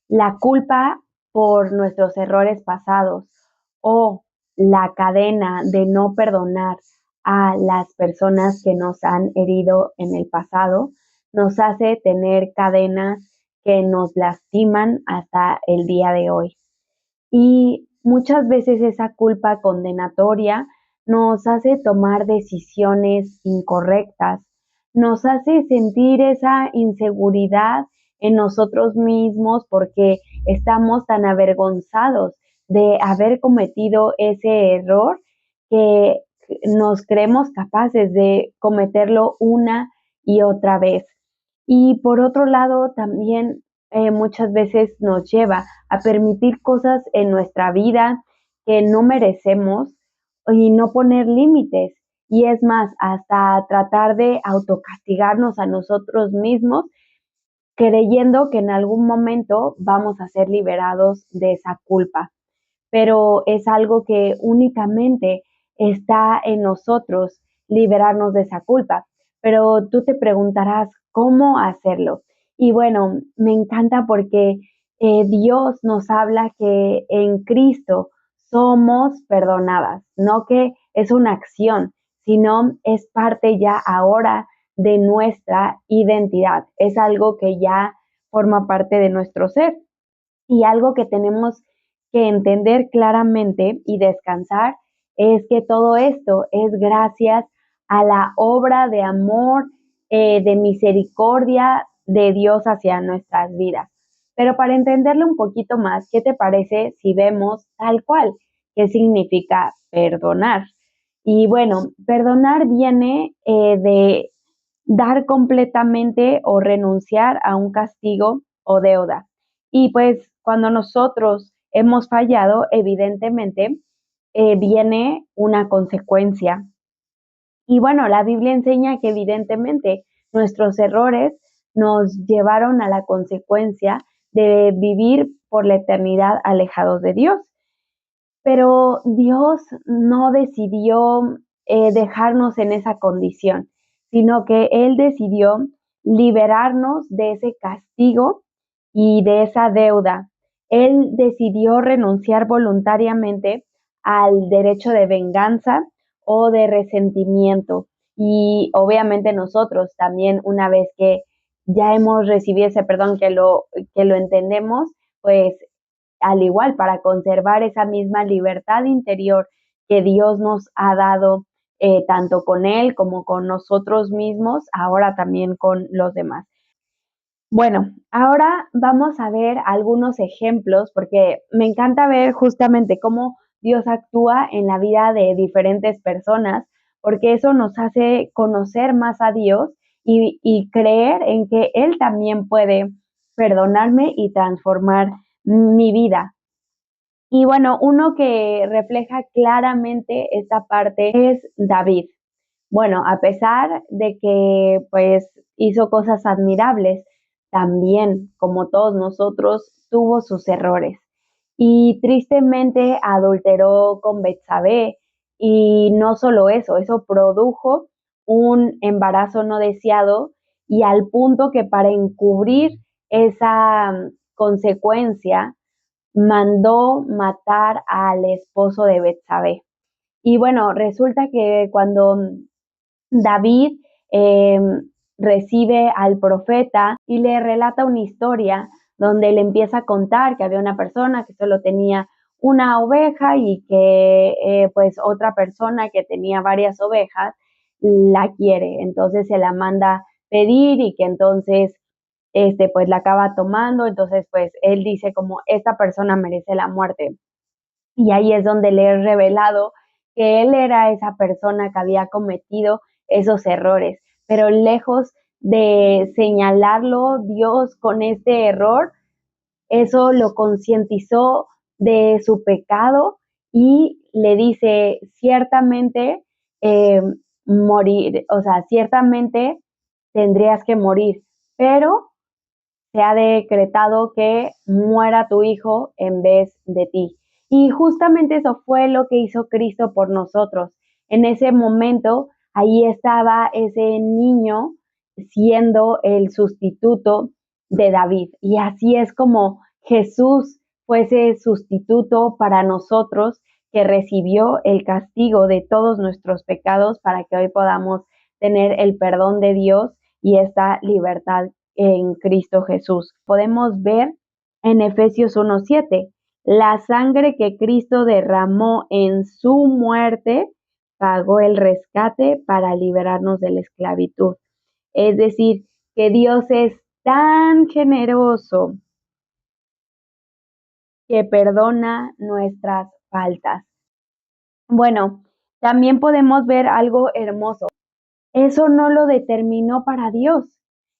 La culpa por nuestros errores pasados o la cadena de no perdonar a las personas que nos han herido en el pasado nos hace tener cadenas que nos lastiman hasta el día de hoy. Y muchas veces esa culpa condenatoria nos hace tomar decisiones incorrectas, nos hace sentir esa inseguridad en nosotros mismos porque estamos tan avergonzados de haber cometido ese error que nos creemos capaces de cometerlo una y otra vez. Y por otro lado, también muchas veces nos lleva a permitir cosas en nuestra vida que no merecemos y no poner límites. Y es más, hasta tratar de autocastigarnos a nosotros mismos, creyendo que en algún momento vamos a ser liberados de esa culpa. Pero es algo que únicamente está en nosotros liberarnos de esa culpa. Pero tú te preguntarás, ¿cómo hacerlo? Y bueno, me encanta porque Dios nos habla que en Cristo somos perdonadas, no que es una acción, sino es parte ya ahora de nuestra identidad. Es algo que ya forma parte de nuestro ser y algo que tenemos que entender claramente y descansar es que todo esto es gracias a la obra de amor, de misericordia de Dios hacia nuestras vidas. Pero para entenderlo un poquito más, ¿qué te parece si vemos tal cual qué significa perdonar? Y bueno, perdonar viene de dar completamente o renunciar a un castigo o deuda. Y pues cuando nosotros hemos fallado, evidentemente, viene una consecuencia. Y bueno, la Biblia enseña que evidentemente nuestros errores nos llevaron a la consecuencia de vivir por la eternidad alejados de Dios. Pero Dios no decidió dejarnos en esa condición, sino que Él decidió liberarnos de ese castigo y de esa deuda. Él decidió renunciar voluntariamente al derecho de venganza o de resentimiento. Y obviamente nosotros también, una vez que ya hemos recibido ese perdón, que lo entendemos, pues al igual para conservar esa misma libertad interior que Dios nos ha dado, tanto con Él como con nosotros mismos, ahora también con los demás. Bueno, ahora vamos a ver algunos ejemplos, porque me encanta ver justamente cómo Dios actúa en la vida de diferentes personas, porque eso nos hace conocer más a Dios y creer en que Él también puede perdonarme y transformar mi vida. Y bueno, uno que refleja claramente esta parte es David. Bueno, a pesar de que pues hizo cosas admirables, también, como todos nosotros, tuvo sus errores. Y tristemente adulteró con Betsabé y no solo eso produjo un embarazo no deseado y al punto que para encubrir esa consecuencia mandó matar al esposo de Betsabé. Y bueno, resulta que cuando David eh, recibe al profeta y le relata una historia donde le empieza a contar que había una persona que solo tenía una oveja y que pues otra persona que tenía varias ovejas la quiere, entonces se la manda pedir y que entonces pues la acaba tomando, entonces pues él dice como esta persona merece la muerte. Y ahí es donde le he revelado que él era esa persona que había cometido esos errores, pero lejos de señalarlo Dios con este error, eso lo concientizó de su pecado y le dice ciertamente eh, morir, o sea, ciertamente tendrías que morir, pero se ha decretado que muera tu hijo en vez de ti. Y justamente eso fue lo que hizo Cristo por nosotros. En ese momento, ahí estaba ese niño siendo el sustituto de David. Y así es como Jesús fuese sustituto para nosotros, que recibió el castigo de todos nuestros pecados para que hoy podamos tener el perdón de Dios y esta libertad en Cristo Jesús. Podemos ver en Efesios 1:7, la sangre que Cristo derramó en su muerte pagó el rescate para liberarnos de la esclavitud. Es decir, que Dios es tan generoso que perdona nuestras faltas. Bueno, también podemos ver algo hermoso. Eso no lo determinó para Dios.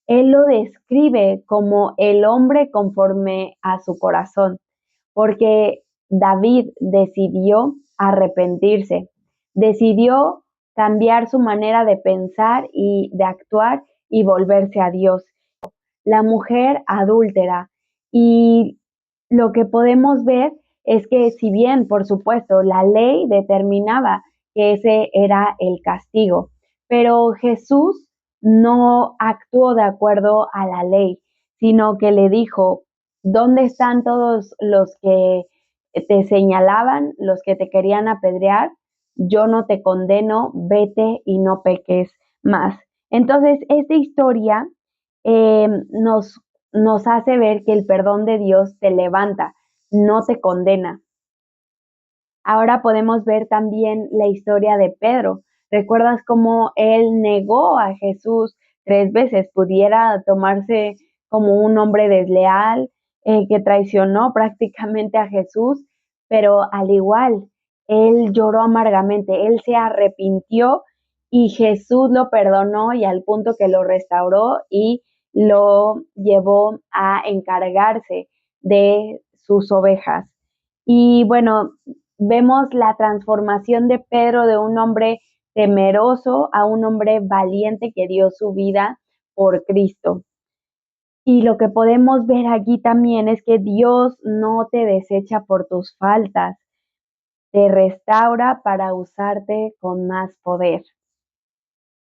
Él lo describe como el hombre conforme a su corazón, porque David decidió arrepentirse, decidió cambiar su manera de pensar y de actuar y volverse a Dios. La mujer adúltera. Y lo que podemos ver es que si bien, por supuesto, la ley determinaba que ese era el castigo, pero Jesús no actuó de acuerdo a la ley, sino que le dijo, ¿dónde están todos los que te señalaban, los que te querían apedrear? Yo no te condeno, vete y no peques más. Entonces, esta historia eh, nos, nos hace ver que el perdón de Dios te levanta, no te condena. Ahora podemos ver también la historia de Pedro. ¿Recuerdas cómo él negó a Jesús 3 veces? Pudiera tomarse como un hombre desleal, que traicionó prácticamente a Jesús, pero al igual, él lloró amargamente, él se arrepintió y Jesús lo perdonó y al punto que lo restauró y lo llevó a encargarse de sus ovejas. Y bueno, vemos la transformación de Pedro de un hombre temeroso a un hombre valiente que dio su vida por Cristo. Y lo que podemos ver aquí también es que Dios no te desecha por tus faltas, te restaura para usarte con más poder.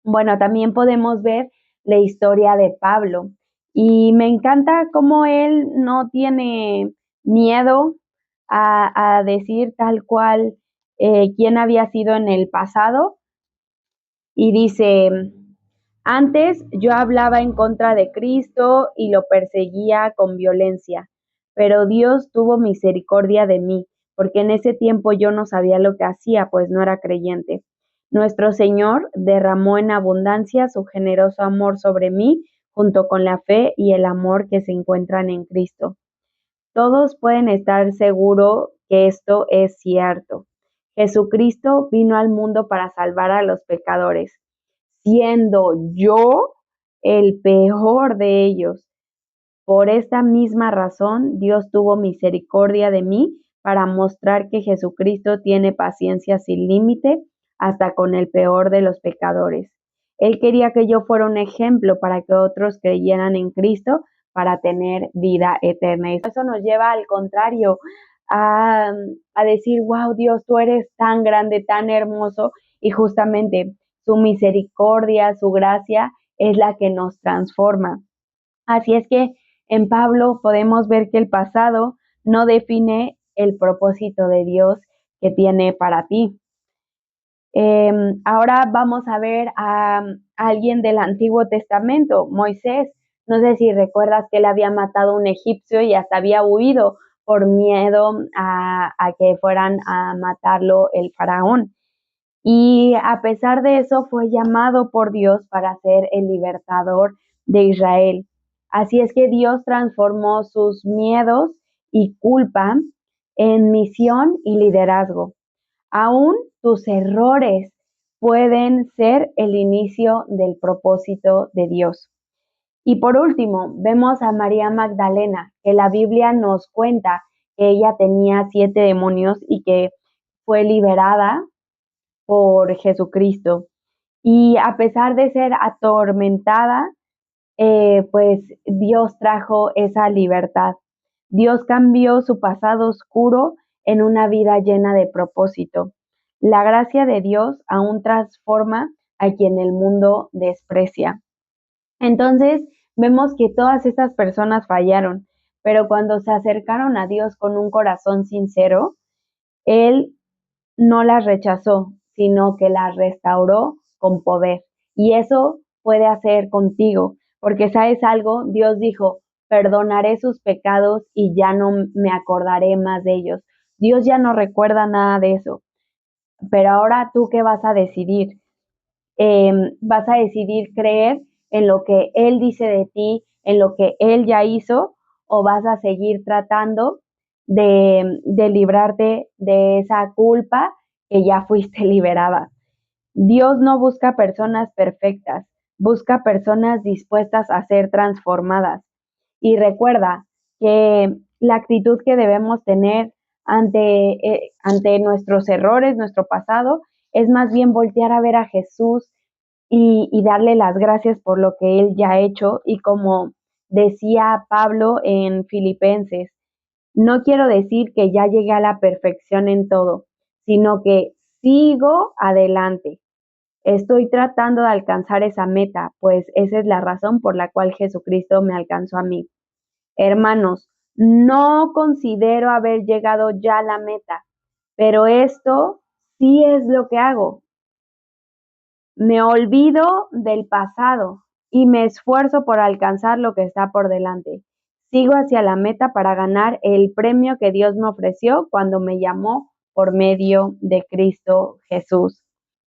Bueno, también podemos ver la historia de Pablo y me encanta cómo él no tiene miedo a decir tal cual quién había sido en el pasado y dice, antes yo hablaba en contra de Cristo y lo perseguía con violencia, pero Dios tuvo misericordia de mí, porque en ese tiempo yo no sabía lo que hacía, pues no era creyente. Nuestro Señor derramó en abundancia su generoso amor sobre mí, junto con la fe y el amor que se encuentran en Cristo. Todos pueden estar seguros que esto es cierto. Jesucristo vino al mundo para salvar a los pecadores, siendo yo el peor de ellos. Por esta misma razón, Dios tuvo misericordia de mí para mostrar que Jesucristo tiene paciencia sin límite hasta con el peor de los pecadores. Él quería que yo fuera un ejemplo para que otros creyeran en Cristo para tener vida eterna. Y eso nos lleva al contrario, a decir, wow, Dios, tú eres tan grande, tan hermoso, y justamente su misericordia, su gracia es la que nos transforma. Así es que en Pablo podemos ver que el pasado no define el propósito de Dios que tiene para ti. Ahora vamos a ver a alguien del Antiguo Testamento, Moisés. No sé si recuerdas que él había matado a un egipcio y hasta había huido por miedo a que fueran a matarlo el faraón. Y a pesar de eso fue llamado por Dios para ser el libertador de Israel. Así es que Dios transformó sus miedos y culpa en misión y liderazgo. Aún tus errores pueden ser el inicio del propósito de Dios. Y por último, vemos a María Magdalena, que la Biblia nos cuenta que ella tenía 7 demonios y que fue liberada por Jesucristo. Y a pesar de ser atormentada, pues Dios trajo esa libertad. Dios cambió su pasado oscuro en una vida llena de propósito. La gracia de Dios aún transforma a quien el mundo desprecia. Entonces, vemos que todas estas personas fallaron, pero cuando se acercaron a Dios con un corazón sincero, Él no las rechazó, sino que las restauró con poder. Y eso puede hacer contigo, porque sabes algo, Dios dijo, perdonaré sus pecados y ya no me acordaré más de ellos. Dios ya no recuerda nada de eso. Pero ahora tú qué vas a decidir? ¿Vas a decidir creer en lo que Él dice de ti, en lo que Él ya hizo, o vas a seguir tratando de librarte de esa culpa que ya fuiste liberada? Dios no busca personas perfectas, busca personas dispuestas a ser transformadas. Y recuerda que la actitud que debemos tener ante nuestros errores, nuestro pasado, es más bien voltear a ver a Jesús y darle las gracias por lo que Él ya ha hecho. Y como decía Pablo en Filipenses, no quiero decir que ya llegué a la perfección en todo, sino que sigo adelante. Estoy tratando de alcanzar esa meta, pues esa es la razón por la cual Jesucristo me alcanzó a mí. Hermanos, no considero haber llegado ya a la meta, pero esto sí es lo que hago. Me olvido del pasado y me esfuerzo por alcanzar lo que está por delante. Sigo hacia la meta para ganar el premio que Dios me ofreció cuando me llamó por medio de Cristo Jesús.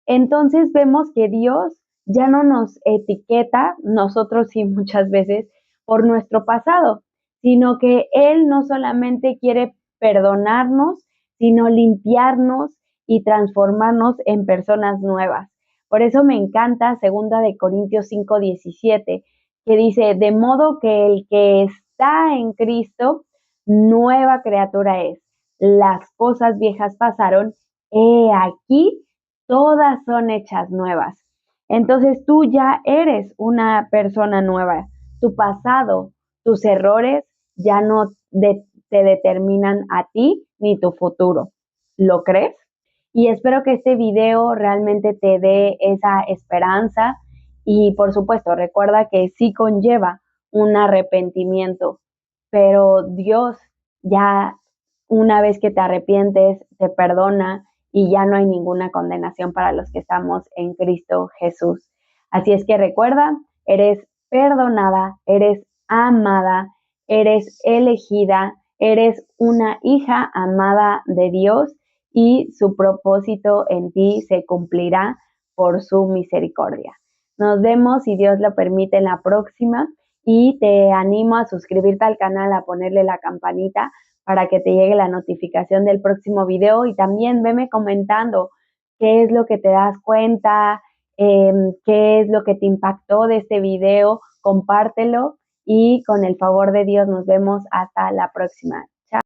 Entonces vemos que Dios ya no nos etiqueta, nosotros sí muchas veces, por nuestro pasado, sino que Él no solamente quiere perdonarnos, sino limpiarnos y transformarnos en personas nuevas. Por eso me encanta 2 Corintios 5:17, que dice, de modo que el que está en Cristo, nueva criatura es. Las cosas viejas pasaron, he aquí, todas son hechas nuevas. Entonces tú ya eres una persona nueva. Tu pasado, tus errores ya no te determinan a ti ni tu futuro. ¿Lo crees? Y espero que este video realmente te dé esa esperanza y por supuesto recuerda que sí conlleva un arrepentimiento, pero Dios ya una vez que te arrepientes te perdona y ya no hay ninguna condenación para los que estamos en Cristo Jesús. Así es que recuerda, eres perdonada, eres amada, eres elegida, eres una hija amada de Dios y su propósito en ti se cumplirá por su misericordia. Nos vemos, si Dios lo permite, en la próxima y te animo a suscribirte al canal, a ponerle la campanita para que te llegue la notificación del próximo video y también veme comentando qué es lo que te das cuenta, qué es lo que te impactó de este video, compártelo y con el favor de Dios nos vemos hasta la próxima.